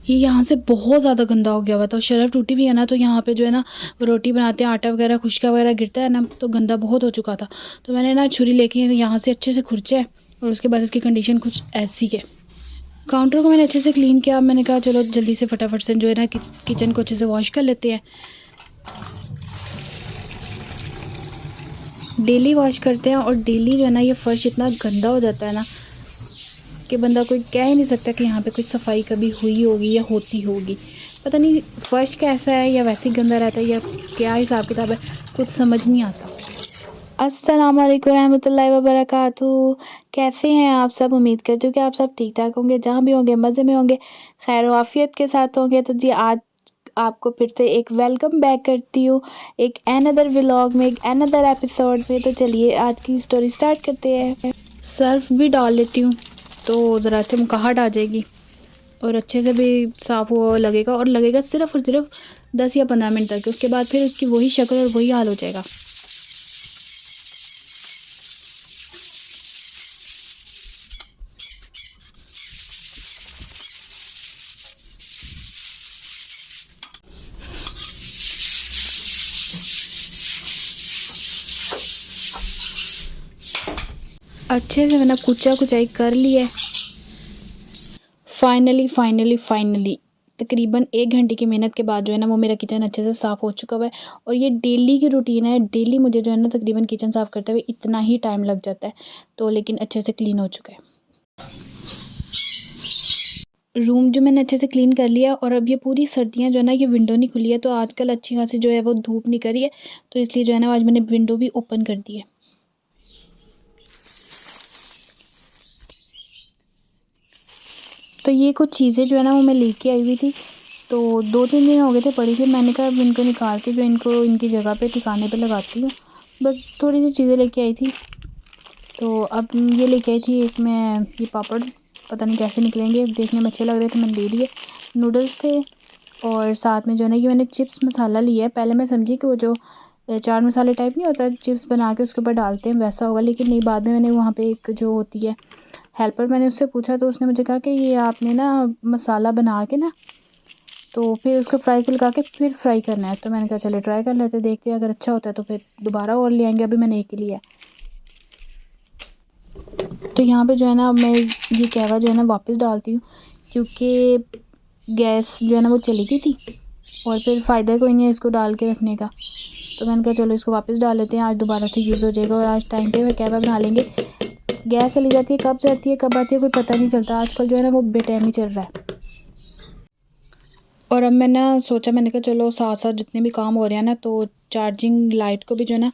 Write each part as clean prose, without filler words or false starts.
ये यहाँ से बहुत ज़्यादा गंदा हो गया हुआ था। शेल्फ टूटी हुई है ना, तो यहाँ पे जो है ना रोटी बनाते हैं, आटा वगैरह खुशका वगैरह गिरता है ना, तो गंदा बहुत हो चुका था। तो मैंने ना छुरी लेके यहाँ से अच्छे से खुरचा है और उसके बाद इसकी कंडीशन कुछ ऐसी है। काउंटर को मैंने अच्छे से क्लीन किया। मैंने कहा चलो जल्दी से फटाफट से जो है ना किचन को अच्छे से वॉश कर लेते हैं। डेली वॉश करते हैं और डेली जो है ना ये फ़र्श इतना गंदा हो जाता है ना कि बंदा कोई कह ही नहीं सकता कि यहाँ पे कुछ सफाई कभी हुई होगी या होती होगी। पता नहीं फ़र्श कैसा है, या वैसे ही गंदा रहता है, या क्या हिसाब किताब है, कुछ समझ नहीं आता। अस्सलाम वालेकुम रहमतुल्लाहि व बरकातहू। कैसे हैं आप सब? उम्मीद करती हूँ कि आप सब ठीक ठाक होंगे, जहाँ भी होंगे मज़े में होंगे, खैर आफियत के साथ होंगे। तो जी आज आपको फिर से एक वेलकम बैक करती हूँ एक अनदर व्लॉग में, एक अनदर एपिसोड में। तो चलिए आज की स्टोरी स्टार्ट करते हैं। सर्फ भी डाल लेती हूँ तो ज़रा चमकाहट आ जाएगी और अच्छे से भी साफ़ हुआ लगेगा, और लगेगा सिर्फ़ और सिर्फ 10 या 15 मिनट तक। उसके बाद फिर उसकी वही शक्ल और वही हाल हो जाएगा। अच्छे से मैंने कुचाई कर लिया है। फाइनली तकरीबन 1 घंटे की मेहनत के बाद जो है ना वो मेरा किचन अच्छे से साफ़ हो चुका हुआ है। और ये डेली की रूटीन है, डेली मुझे जो है ना तकरीबन किचन साफ़ करते हुए इतना ही टाइम लग जाता है। तो लेकिन अच्छे से क्लीन हो चुका है। रूम जो मैंने अच्छे से क्लीन कर लिया। और अब ये पूरी सर्दियाँ जो है ना ये विंडो नहीं खुली है, तो आजकल अच्छी खासी जो है वो धूप निकल रही है, तो इसलिए जो है ना आज मैंने विंडो भी ओपन कर दी है। तो ये कुछ चीज़ें जो है ना वो मैं लेके आई हुई थी, तो 2-3 दिन हो गए थे पड़ी थी। मैंने कहा अब इनको निकाल के जो इनको इनकी जगह पे ठिकाने पे लगाती हूँ। बस थोड़ी सी चीज़ें लेके आई थी। तो अब ये लेके आई थी एक मैं ये पापड़, पता नहीं कैसे निकलेंगे, देखने में अच्छे लग रहे थे, मैंने ले लिए। नूडल्स थे और साथ में जो है ना ये मैंने चिप्स मसाला लिया है। पहले मैं समझी कि वो जो चाट मसाले टाइप नहीं होता, चिप्स बना के उसके ऊपर डालते हैं वैसा होगा, लेकिन नहीं। बाद में मैंने वहाँ पे एक जो होती है हेल्पर, मैंने उससे पूछा तो उसने मुझे कहा कि ये आपने ना मसाला बना के ना तो फिर उसको फ्राई पे लगा के फिर फ्राई करना है। तो मैंने कहा चले ट्राई कर लेते, देखते हैं अगर अच्छा होता है तो फिर दोबारा और ले आएंगे। अभी मैंने एक ही लिया। तो यहाँ पे जो है ना मैं ये कहवा जो है ना वापस डालती हूँ, क्योंकि गैस जो है ना वो चली गई थी और फिर फ़ायदा कोई नहीं है इसको डाल के रखने का। तो मैंने कहा चलो इसको वापस डाल लेते हैं, आज दोबारा से यूज़ हो जाएगा और आज टाइम पे मैं कहवा बना लेंगे। गैस चली जाती है, कब जाती है कब आती है कोई पता नहीं चलता। आजकल जो है ना वो बेटैमी चल रहा है। और अब मैंने सोचा, मैंने कहा चलो साथ साथ जितने भी काम हो रहे हैं ना, तो चार्जिंग लाइट को भी जो है ना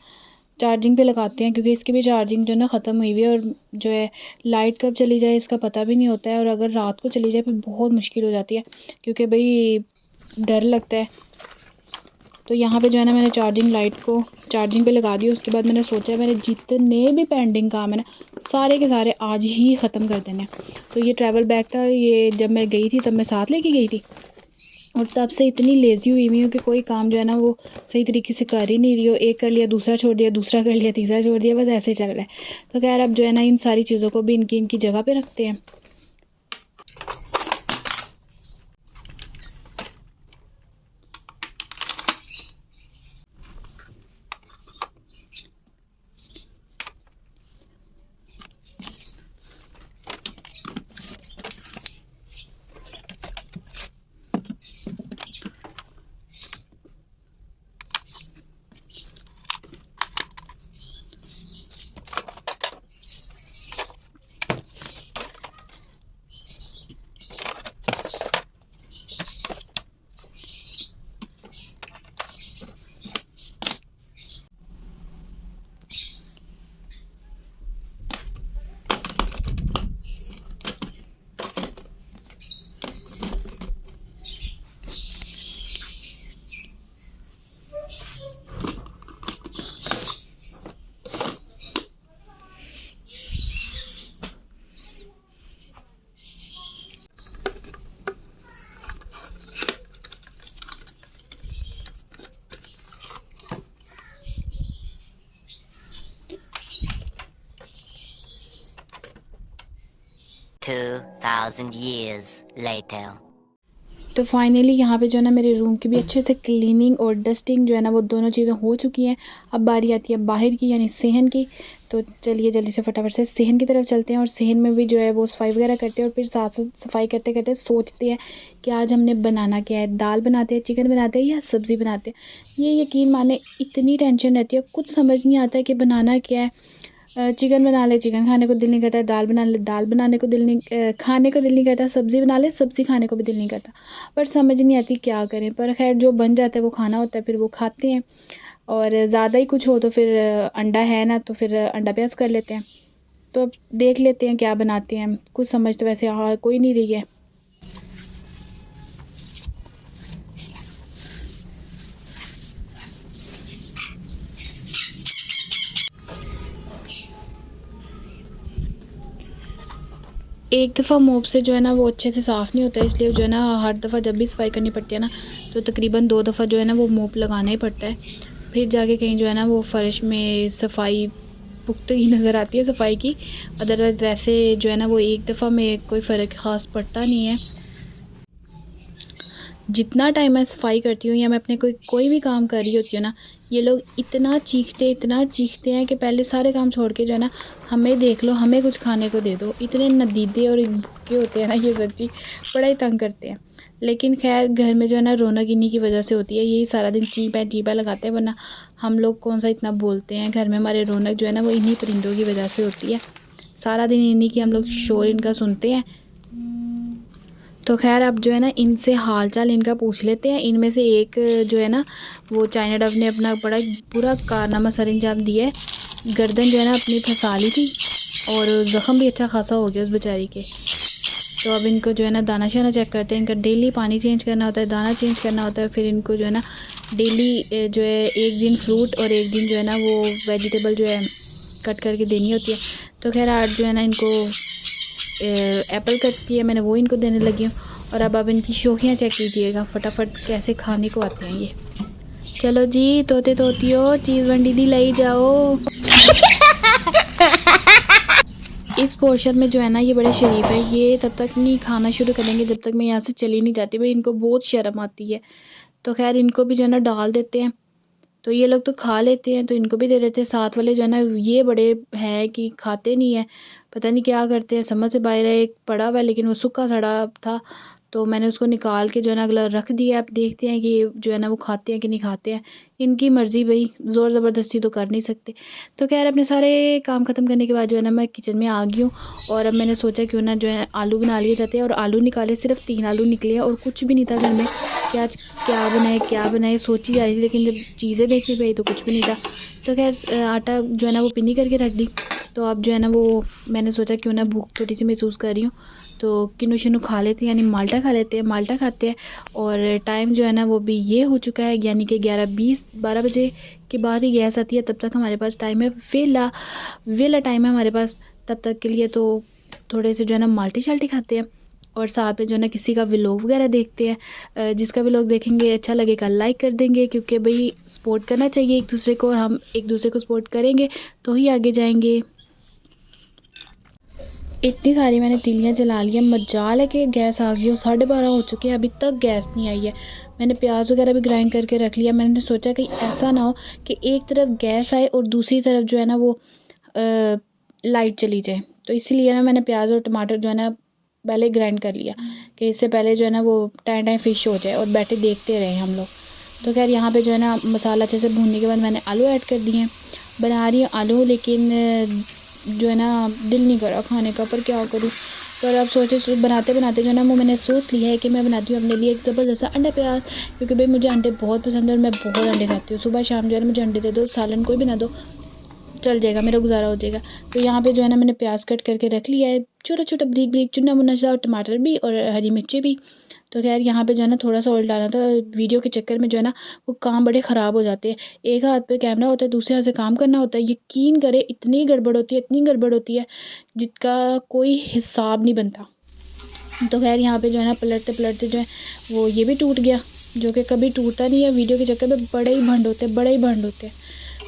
चार्जिंग पे लगाते हैं, क्योंकि इसकी भी चार्जिंग जो है ना ख़त्म हुई हुई है। और जो है लाइट कब चली जाए इसका पता भी नहीं होता है, और अगर रात को चली जाए फिर बहुत मुश्किल हो जाती है, क्योंकि भाई डर लगता है। तो यहाँ पे जो है ना मैंने चार्जिंग लाइट को चार्जिंग पे लगा दी। उसके बाद मैंने सोचा मैंने जितने भी पेंडिंग काम है ना सारे के सारे आज ही ख़त्म कर देने हैं। तो ये ट्रैवल बैग था, ये जब मैं गई थी तब मैं साथ लेके गई थी, और तब से इतनी लेज़ी हुई हूँ कि कोई काम जो है ना वो सही तरीके से कर ही नहीं रही हो। एक कर लिया, दूसरा छोड़ दिया, दूसरा कर लिया, तीसरा छोड़ दिया, बस ऐसे ही चल रहा है। तो खैर अब जो है ना इन सारी चीज़ों को भी इनकी जगह पे रखते हैं। Two thousand years later. तो फाइनली यहाँ पे जो है ना मेरे रूम की भी अच्छे से क्लीनिंग और डस्टिंग जो है ना वो दोनों चीज़ें हो चुकी हैं। अब बारी आती है बाहर की यानी सहन की। तो चलिए जल्दी से फटाफट से सहन की तरफ चलते हैं और सहन में भी जो है वो सफाई वगैरह करते हैं और फिर साथ साथ सफाई करते करते सोचते हैं कि आज हमने बनाना क्या है, दाल बनाते हैं, चिकन बनाते हैं या सब्ज़ी बनाते हैं। ये यकीन माने इतनी टेंशन रहती है, कुछ समझ नहीं आता है कि बनाना क्या है। चिकन बना ले, चिकन खाने को दिल नहीं करता है, दाल बना ले, दाल बनाने को दिल नहीं खाने को दिल नहीं करता, सब्ज़ी बना ले, सब्ज़ी खाने को भी दिल नहीं करता। पर समझ नहीं आती क्या करें, पर खैर जो बन जाता है वो खाना होता है, फिर वो खाते हैं। और ज़्यादा ही कुछ हो तो फिर अंडा है ना, तो फिर अंडा प्याज कर लेते हैं। तो अब देख लेते हैं क्या बनाते हैं। कुछ समझ तो वैसे हाँ कोई नहीं रही है। एक दफ़ा मोप से जो है ना वो अच्छे से साफ़ नहीं होता है, इसलिए जो है ना हर दफ़ा जब भी सफाई करनी पड़ती है ना तो तकरीबन 2 दफ़ा जो है ना वो मोप लगाना ही पड़ता है। फिर जाके कहीं जो है ना वो फ़र्श में सफाई पुख्तगी नज़र आती है सफाई की। अदरवाइज़ वैसे जो है ना वो एक दफ़ा में कोई फ़र्क ख़ास पड़ता नहीं है। जितना टाइम मैं सफाई करती हूँ या मैं अपने कोई भी काम कर रही होती हूँ ना, ये लोग इतना चीखते हैं कि पहले सारे काम छोड़ के जो है ना हमें देख लो, हमें कुछ खाने को दे दो। इतने नदीदे और भूखे होते हैं ना ये सच्ची, बड़ा ही तंग करते हैं। लेकिन खैर घर में जो है ना रौनक इन्हीं की वजह से होती है। यही सारा दिन चीं पैं लगाते हैं, वरना हम लोग कौन सा इतना बोलते हैं। घर में हमारे रौनक जो है ना वो इन्हीं परिंदों की वजह से होती है। सारा दिन इन्हीं की हम लोग शोर इनका सुनते हैं। तो खैर अब जो है ना इनसे हाल चाल इनका पूछ लेते हैं। इनमें से एक जो है ना वो चाइना डव ने अपना बड़ा पूरा कारनामा सर अंजाम दिया है। गर्दन जो है ना अपनी फंसा ली थी और ज़ख़म भी अच्छा खासा हो गया उस बेचारी के। तो अब इनको जो है ना दाना शाना चेक करते हैं। इनका डेली पानी चेंज करना होता है, दाना चेंज करना होता है। फिर इनको जो है ना डेली जो है एक दिन फ्रूट और एक दिन जो है ना वो वेजिटेबल जो है कट करके देनी होती है। तो खैर आज जो है ना इनको एप्पल कट किया मैंने, वो इनको देने लगी हूँ। और अब इनकी शौकियाँ चेक कीजिएगा फटाफट कैसे खाने को आते हैं ये। चलो जी तोते तोतियो चीज़ वंडी दी लाई जाओ। इस पोर्शन में जो है ना ये बड़े शरीफ है। ये तब तक नहीं खाना शुरू करेंगे जब तक मैं यहाँ से चली नहीं जाती। भाई इनको बहुत शर्म आती है। तो खैर इनको भी जो है ना डाल देते हैं। तो ये लोग तो खा लेते हैं तो इनको भी दे देते हैं। साथ वाले जो है ना ये बड़े हैं कि खाते नहीं है, पता नहीं क्या करते हैं, समझ से बाहर है। एक पड़ा हुआ है लेकिन वो सूखा सड़ा था, तो मैंने उसको निकाल के जो है ना अगला रख दिया। अब देखते हैं कि जो है ना वो खाते हैं कि नहीं खाते हैं। इनकी मर्ज़ी भाई, ज़ोर ज़बरदस्ती तो कर नहीं सकते। तो खैर अपने सारे काम ख़त्म करने के बाद जो है ना मैं किचन में आ गई हूँ। और अब मैंने सोचा क्यों ना जो है आलू बना लिए जाते हैं। और आलू निकाले, सिर्फ 3 आलू निकले हैं और कुछ भी नहीं था घर में कि आज क्या बनाए सोची जा रही थी। लेकिन जब चीज़ें देखनी पड़ी तो कुछ भी नहीं था। तो खैर आटा जो है ना वो पिनी करके रख दी। तो अब जो है ना वो मैंने सोचा क्यों ना भूख थोड़ी सी महसूस कर रही हूँ तो किन्नू शिन्नू खा लेते हैं, यानी माल्टा खा लेते हैं। माल्टा खाते हैं और टाइम जो है ना वो भी ये हो चुका है, यानी कि 11:20-12 बजे के बाद ही गैस आती है। तब तक हमारे पास टाइम है, वेला टाइम है हमारे पास तब तक के लिए। तो थोड़े से जो है ना माल्टी शाल्टी खाते हैं और साथ में जो है ना किसी का व्लॉग वगैरह देखते हैं। जिसका व्लॉग देखेंगे अच्छा लगेगा लाइक कर देंगे, क्योंकि भाई सपोर्ट करना चाहिए एक दूसरे को, और हम एक दूसरे को सपोर्ट करेंगे तो ही आगे जाएंगे। इतनी सारी मैंने तीलियाँ जला ली हैं। मजाल है कि गैस आ गई हो, 12:30 हो चुके हैं, अभी तक गैस नहीं आई है। मैंने प्याज वगैरह भी ग्राइंड करके रख लिया। मैंने सोचा कि ऐसा ना हो कि एक तरफ गैस आए और दूसरी तरफ जो है ना वो लाइट चली जाए। तो इसीलिए ना मैंने प्याज और टमाटर जो है ना पहले ग्राइंड कर लिया कि इससे पहले जो है ना वो टाइम फिश हो जाए और बैठे देखते रहें हम लोग। तो खैर यहाँ पे जो है ना मसाला अच्छे से भूनने के बाद मैंने आलू ऐड कर दिए हैं। बना रही हूँ आलू, लेकिन जो है ना दिल नहीं करा खाने का, पर क्या करूँ। पर अब सोचे बनाते बनाते जो है ना वो मैंने सोच लिया है कि मैं बनाती हूँ अपने लिए एक ज़बरदस्त सा अंडा प्याज, क्योंकि भाई मुझे अंडे बहुत पसंद है और मैं बहुत अंडे खाती हूँ। सुबह शाम जो है ना मुझे अंडे दे दो, सालन कोई भी ना दो, चल जाएगा, मेरा गुजारा हो जाएगा। तो यहाँ पे जो है ना मैंने प्याज कट करके रख लिया है, छोटा छोटा बारीक बारीक चुना मुना सा, टमाटर भी और हरी मिर्ची भी। तो खैर यहाँ पे जो है ना थोड़ा सा ऑयल डालना था। वीडियो के चक्कर में जो है ना वो काम बड़े ख़राब हो जाते हैं। एक हाथ पे कैमरा होता है, दूसरे हाथ से काम करना होता है। यकीन करे इतनी गड़बड़ होती है, इतनी गड़बड़ होती है जिसका कोई हिसाब नहीं बनता। तो खैर यहाँ पे जो है ना पलटते पलटते जो है वो ये भी टूट गया, जो कि कभी टूटता नहीं है। वीडियो के चक्कर में बड़े ही भंड होते हैं, बड़े ही भंड होते हैं।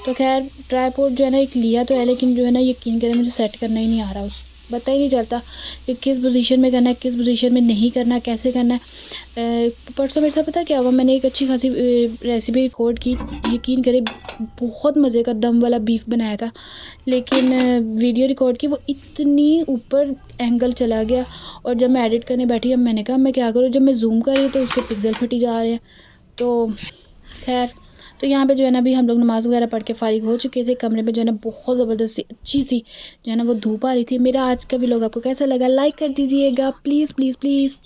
तो खैर ट्राईपॉड जो है ना एक लिया तो है, लेकिन जो है ना यकीन करें मुझे सेट करना ही नहीं आ रहा पता ही नहीं चलता कि किस पोजीशन में करना है, किस पोजीशन में नहीं करना, कैसे करना है। परसों मेरे साथ पता क्या हुआ, मैंने एक अच्छी खासी रेसिपी रिकॉर्ड की, यकीन करें बहुत मज़े का दम वाला बीफ बनाया था, लेकिन वीडियो रिकॉर्ड की वो इतनी ऊपर एंगल चला गया, और जब मैं एडिट करने बैठी अब मैंने कहा मैं क्या करूँ, जब मैं जूम कर रही हूँ तो उसके पिक्सल फटी जा रहे हैं। तो खैर, तो यहाँ पे जो है ना अभी हम लोग नमाज़ वगैरह पढ़ के फ़ारिग हो चुके थे। कमरे में जो है ना बहुत ज़बरदस्ती अच्छी सी जो है ना वो धूप आ रही थी। मेरा आज का व्लॉग आपको कैसा लगा, लाइक कर दीजिएगा प्लीज़ प्लीज़ प्लीज़।